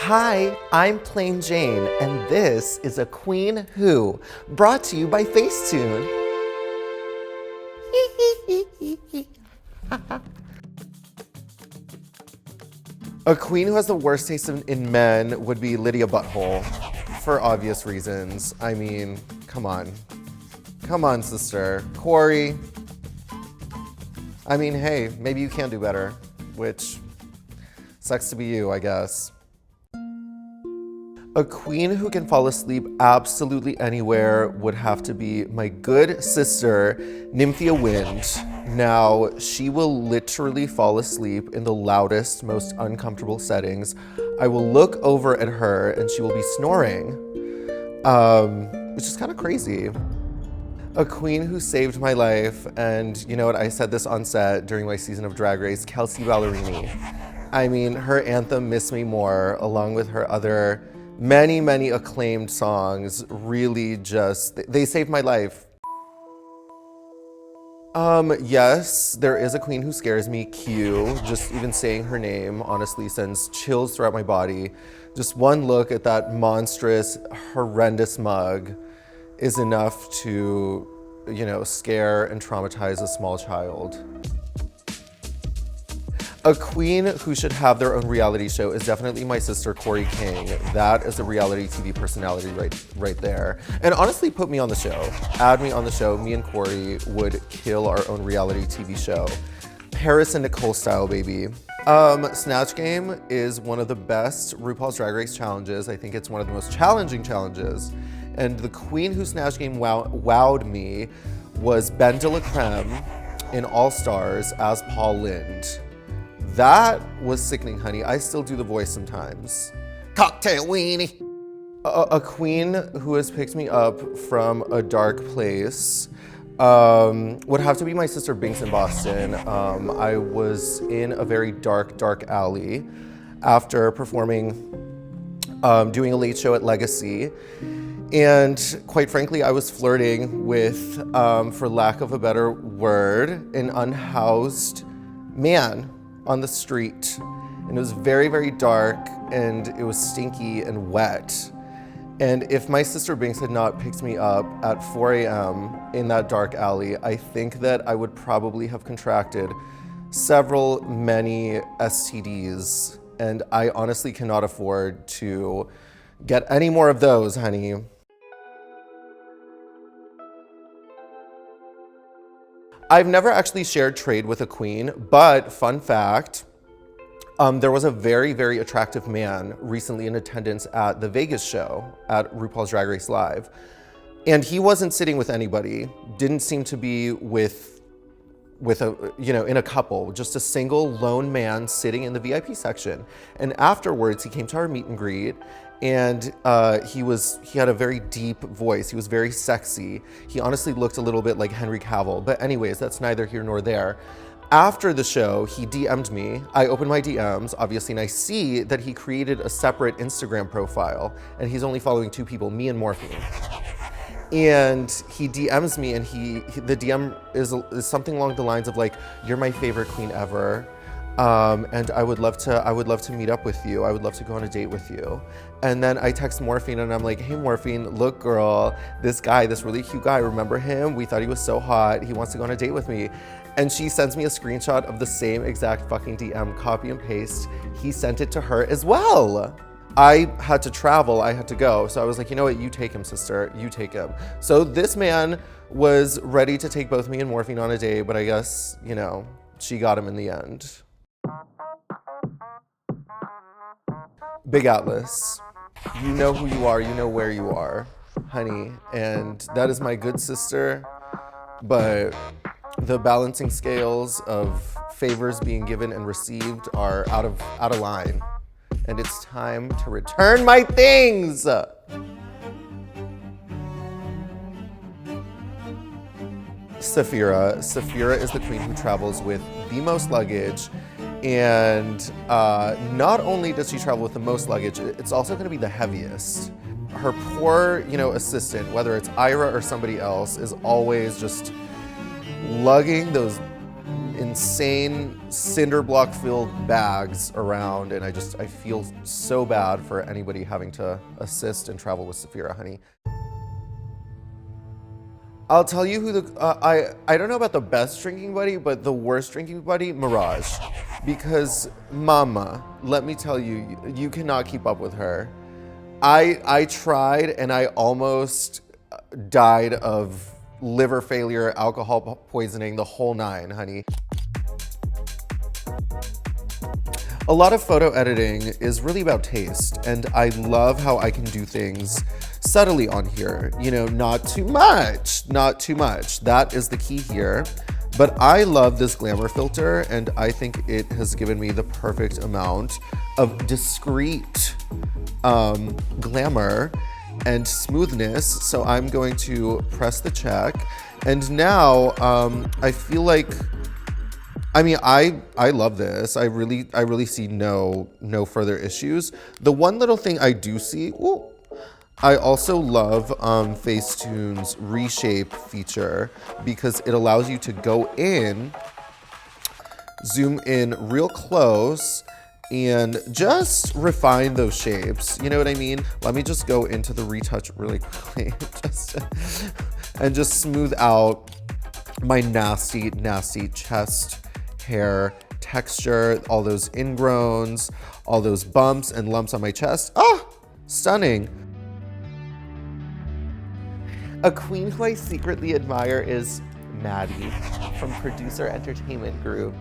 Hi, I'm Plain Jane, and this is A Queen Who, brought to you by Facetune. A queen who has the worst taste in men would be Lydia Butthole, for obvious reasons. I mean, come on. Come on, sister. Kori. I mean, hey, maybe you can do better, which sucks to be you, I guess. A queen who can fall asleep absolutely anywhere would have to be my good sister, Nymph Wind. Now, she will literally fall asleep in the loudest, most uncomfortable settings. I will look over at her and she will be snoring, which is kind of crazy. A queen who saved my life, and you know what, I said this on set during my season of Drag Race, Kelsey Ballerini. I mean, her anthem, Miss Me More, along with her other many acclaimed songs, really just, they saved my life. Yes, there is a queen who scares me, Q. Just even saying her name honestly sends chills throughout my body. Just one look at that monstrous, horrendous mug is enough to, you know, scare and traumatize a small child. A queen who should have their own reality show is definitely my sister, Kori King. That is a reality TV personality right there. And honestly, put me on the show. Add me on the show. Me and Kori would kill our own reality TV show. Paris and Nicole style, baby. Snatch Game is one of the best RuPaul's Drag Race challenges. I think it's one of the most challenging challenges. And the queen who Snatch Game wowed me was Ben DeLaCreme in All Stars as Paul Lind. That was sickening, honey. I still do the voice sometimes. Cocktail weenie. A queen who has picked me up from a dark place would have to be my sister Binks in Boston. I was in a very dark alley after performing, doing a late show at Legacy. And quite frankly, I was flirting with, for lack of a better word, an unhoused man on the street. And it was very dark, and it was stinky and wet. And if my sister Binks had not picked me up at 4 a.m. in that dark alley, I think that I would probably have contracted many STDs. And I honestly cannot afford to get any more of those, honey. I've never actually shared trade with a queen, but fun fact, there was a very attractive man recently in attendance at the Vegas show at RuPaul's Drag Race Live. And he wasn't sitting with anybody, didn't seem to be with a, you know, in a couple, just a single lone man sitting in the VIP section. And afterwards, he came to our meet and greet, and he had a very deep voice. He was very sexy. He honestly looked a little bit like Henry Cavill, but anyways, that's neither here nor there. After the show, he DM'd me. I opened my DMs, obviously, and I see that he created a separate Instagram profile, and he's only following 2 people, me and Morphine. And he DMs me, and the DM is something along the lines of like, "You're my favorite queen ever. And I would love to meet up with you. I would love to go on a date with you." And then I text Morphine and I'm like, "Hey Morphine, look girl, this really cute guy, remember him? We thought he was so hot. He wants to go on a date with me." And she sends me a screenshot of the same exact fucking DM, copy and paste. He sent it to her as well. I had to travel, I had to go. So I was like, you know what, you take him, sister, you take him. So this man was ready to take both me and Morphine on a date, but I guess, you know, she got him in the end. Big Atlas, you know who you are, you know where you are, honey, and that is my good sister, but the balancing scales of favors being given and received are out of line, and it's time to return my things. Sapphira is the queen who travels with the most luggage. And not only does she travel with the most luggage, it's also going to be the heaviest. Her poor, you know, assistant, whether it's Ira or somebody else, is always just lugging those insane cinder block filled bags around, and I feel so bad for anybody having to assist and travel with Sapphira, honey. I'll tell you who I don't know about the best drinking buddy, but the worst drinking buddy, Mirage. Because mama, let me tell you, you cannot keep up with her. I tried and I almost died of liver failure, alcohol poisoning, the whole nine, honey. A lot of photo editing is really about taste, and I love how I can do things subtly on here. You know, not too much, not too much. That is the key here. But I love this glamour filter, and I think it has given me the perfect amount of discreet glamour and smoothness. So I'm going to press the check. And now I feel like, I mean, I love this. I really see no further issues. The one little thing I do see, ooh, I also love Facetune's reshape feature because it allows you to go in, zoom in real close, and just refine those shapes. You know what I mean? Let me just go into the retouch really quickly and just smooth out my nasty, nasty chest hair texture, all those ingrowns, all those bumps and lumps on my chest. Ah, stunning. A queen who I secretly admire is Maddie from Producer Entertainment Group.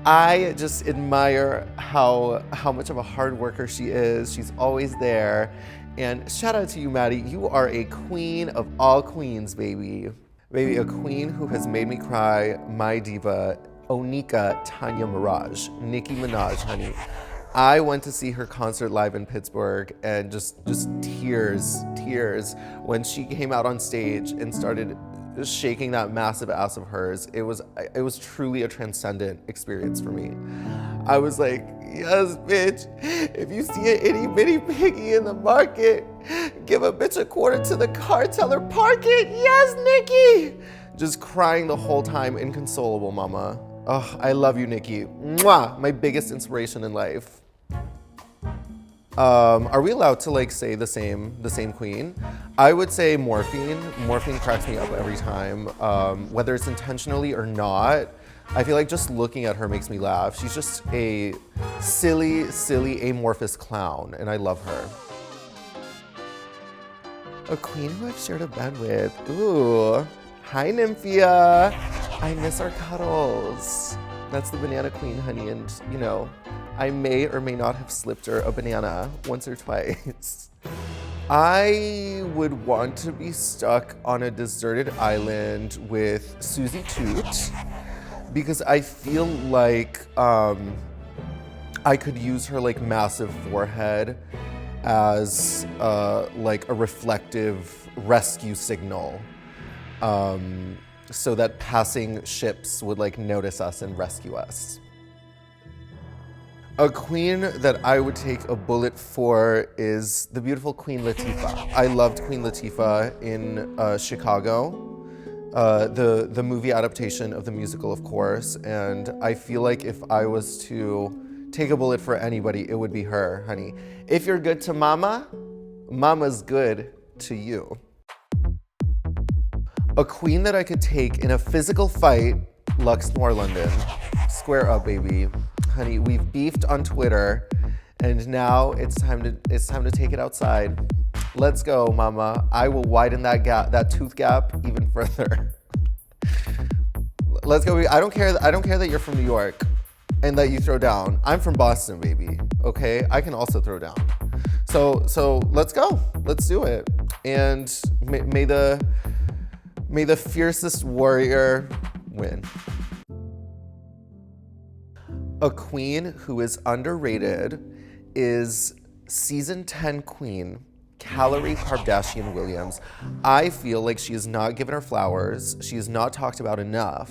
I just admire how much of a hard worker she is. She's always there. And shout out to you, Maddie. You are a queen of all queens, baby. Baby, a queen who has made me cry, my diva, Onika Tanya Mirage, Nicki Minaj, honey. I went to see her concert live in Pittsburgh, and just tears when she came out on stage and started shaking that massive ass of hers. It was truly a transcendent experience for me. I was like, yes, bitch. If you see an itty bitty piggy in the market, give a bitch a quarter to the car, tell her park it. Yes, Nicki. Just crying the whole time, inconsolable, mama. Oh, I love you, Nicki. Mwah! My biggest inspiration in life. Are we allowed to like say the same queen? I would say Morphine. Morphine cracks me up every time, whether it's intentionally or not. I feel like just looking at her makes me laugh. She's just a silly, amorphous clown, and I love her. A queen who I've shared a bed with. Ooh, hi Nymphia. I miss our cuddles. That's the banana queen, honey, and you know, I may or may not have slipped her a banana once or twice. I would want to be stuck on a deserted island with Suzie Toot because I feel like I could use her like massive forehead as like a reflective rescue signal. So that passing ships would like notice us and rescue us. A queen that I would take a bullet for is the beautiful Queen Latifah. I loved Queen Latifah in Chicago, the movie adaptation of the musical, of course, and I feel like if I was to take a bullet for anybody, it would be her, honey. If you're good to mama, mama's good to you. A queen that I could take in a physical fight, Luxx Noir London. Square up, baby. Honey, we've beefed on Twitter, and now it's time to take it outside. Let's go, mama. I will widen that tooth gap even further. Let's go. I don't care that you're from New York and that you throw down. I'm from Boston, baby. Okay? I can also throw down. So let's go. Let's do it. And may the fiercest warrior win. A queen who is underrated is season 10 queen, Kori Kardashian-Williams. I feel like she is not given her flowers. She is not talked about enough.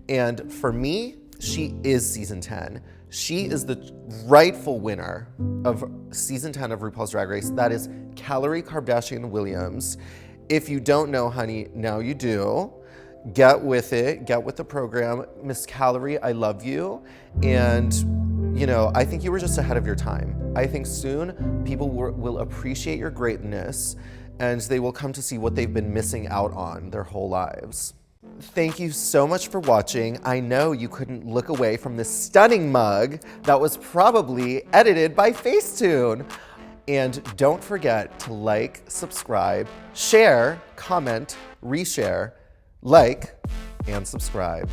And for me, she is season 10. She is the rightful winner of season 10 of RuPaul's Drag Race. That is Kori Kardashian-Williams. If you don't know, honey, now you do. Get with it, get with the program. Miss Calorie, I love you. And you know, I think you were just ahead of your time. I think soon people will appreciate your greatness and they will come to see what they've been missing out on their whole lives. Thank you so much for watching. I know you couldn't look away from this stunning mug that was probably edited by Facetune. And don't forget to like, subscribe, share, comment, reshare, like, and subscribe.